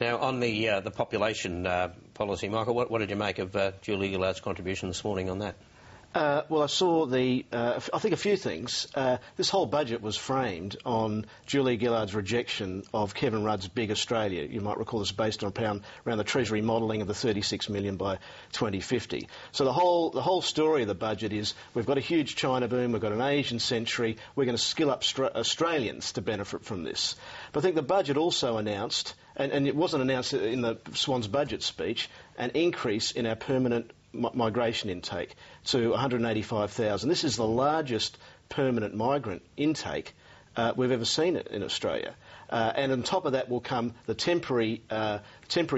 Now, on the population policy, Michael, what did you make of Julia Gillard's contribution this morning on that? Well, I saw I think a few things. This whole budget was framed on Julia Gillard's rejection of Kevin Rudd's Big Australia. You might recall this based on around the Treasury modelling of the 36 million by 2050. So the whole story of the budget is we've got a huge China boom, we've got an Asian century, we're going to skill up Australians to benefit from this. But I think the budget also announced, and it wasn't announced in the Swan's budget speech, an increase in our permanent migration intake to 185,000. This is the largest permanent migrant intake we've ever seen in Australia. And on top of that will come the temporary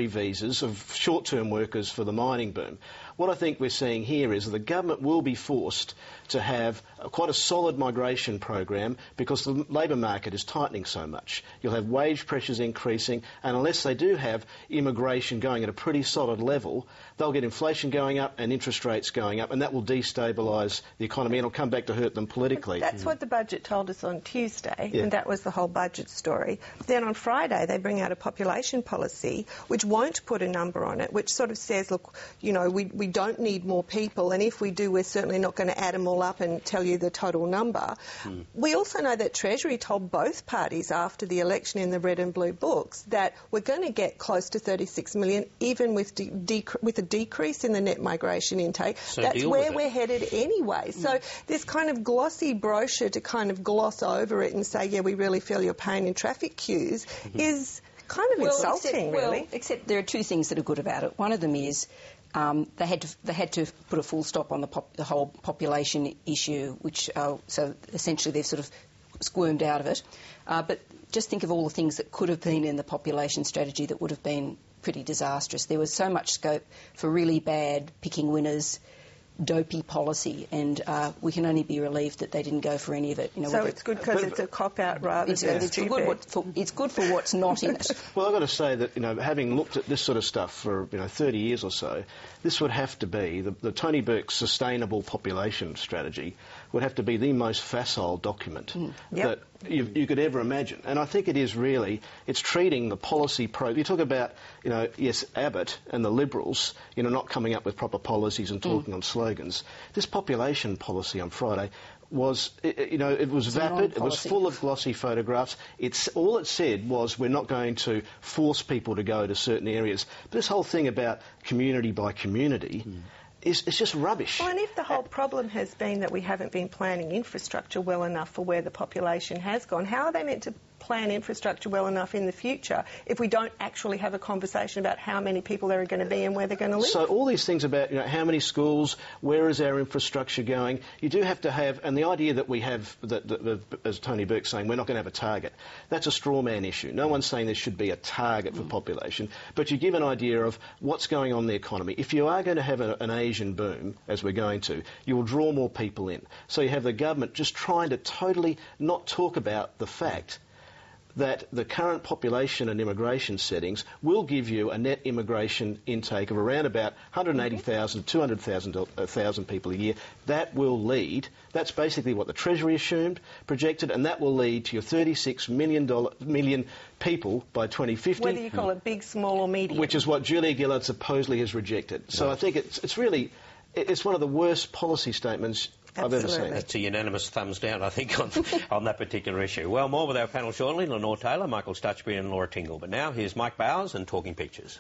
visas of short-term workers for the mining boom. What I think we're seeing here is that the government will be forced to have quite a solid migration program because the labour market is tightening so much. You'll have wage pressures increasing, and unless they do have immigration going at a pretty solid level, they'll get inflation going up and interest rates going up, and that will destabilise the economy and it'll come back to hurt them politically. That's what the budget told us on Tuesday, and that was the whole budget story. Then on Friday they bring out a population policy which won't put a number on it, which sort of says, look, you know, we don't need more people, and if we do, we're certainly not going to add them all up and tell you the total number. We also know that Treasury told both parties after the election in the red and blue books that we're going to get close to 36 million, even with a decrease in the net migration intake. So that's where we're headed anyway. So this kind of glossy brochure to kind of gloss over it and say, yeah, we really feel your pain in traffic queues is kind of insulting, really. Except there are two things that are good about it. One of them is they had to put a full stop on the whole population issue, which so essentially they've sort of squirmed out of it. But just think of all the things that could have been in the population strategy that would have been pretty disastrous. There was so much scope for really bad picking winners, dopey policy, and we can only be relieved that they didn't go for any of it. You know, so it's good because it's a cop-out rather than stupid. It's good for what's not in it. Well, I've got to say that, you know, having looked at this sort of stuff for 30 years or so, this would have to be, the Tony Burke Sustainable Population Strategy would have to be the most facile document that you could ever imagine. And I think it is really, it's treating the policy you talk about, you know, yes, Abbott and the Liberals, you know, not coming up with proper policies and talking on slogans. This population policy on Friday was, you know, it was vapid, it was full of glossy photographs. All it said was we're not going to force people to go to certain areas. But this whole thing about community by community, it's just rubbish. Well, and if the whole problem has been that we haven't been planning infrastructure well enough for where the population has gone, how are they meant to plan infrastructure well enough in the future if we don't actually have a conversation about how many people there are going to be and where they're going to live? So all these things about, you know, how many schools, where is our infrastructure going, you do have to have, and the idea that we have, as Tony Burke's saying, we're not going to have a target, that's a straw man issue. No one's saying there should be a target for population, but you give an idea of what's going on in the economy. If you are going to have an Asian boom, as we're going to, you will draw more people in. So you have the government just trying to totally not talk about the fact that the current population and immigration settings will give you a net immigration intake of around about 180,000 to 200,000 people a year. That will lead, that's basically what the Treasury projected, and that will lead to your 36 million people by 2050. Whether you call it big, small or medium. Which is what Julia Gillard supposedly has rejected. So I think it's really, it's one of the worst policy statements I've ever seen. It's a unanimous thumbs down, I think, on that particular issue. Well, more with our panel shortly. Lenore Taylor, Michael Stutchbury and Laura Tingle. But now here's Mike Bowers and Talking Pictures.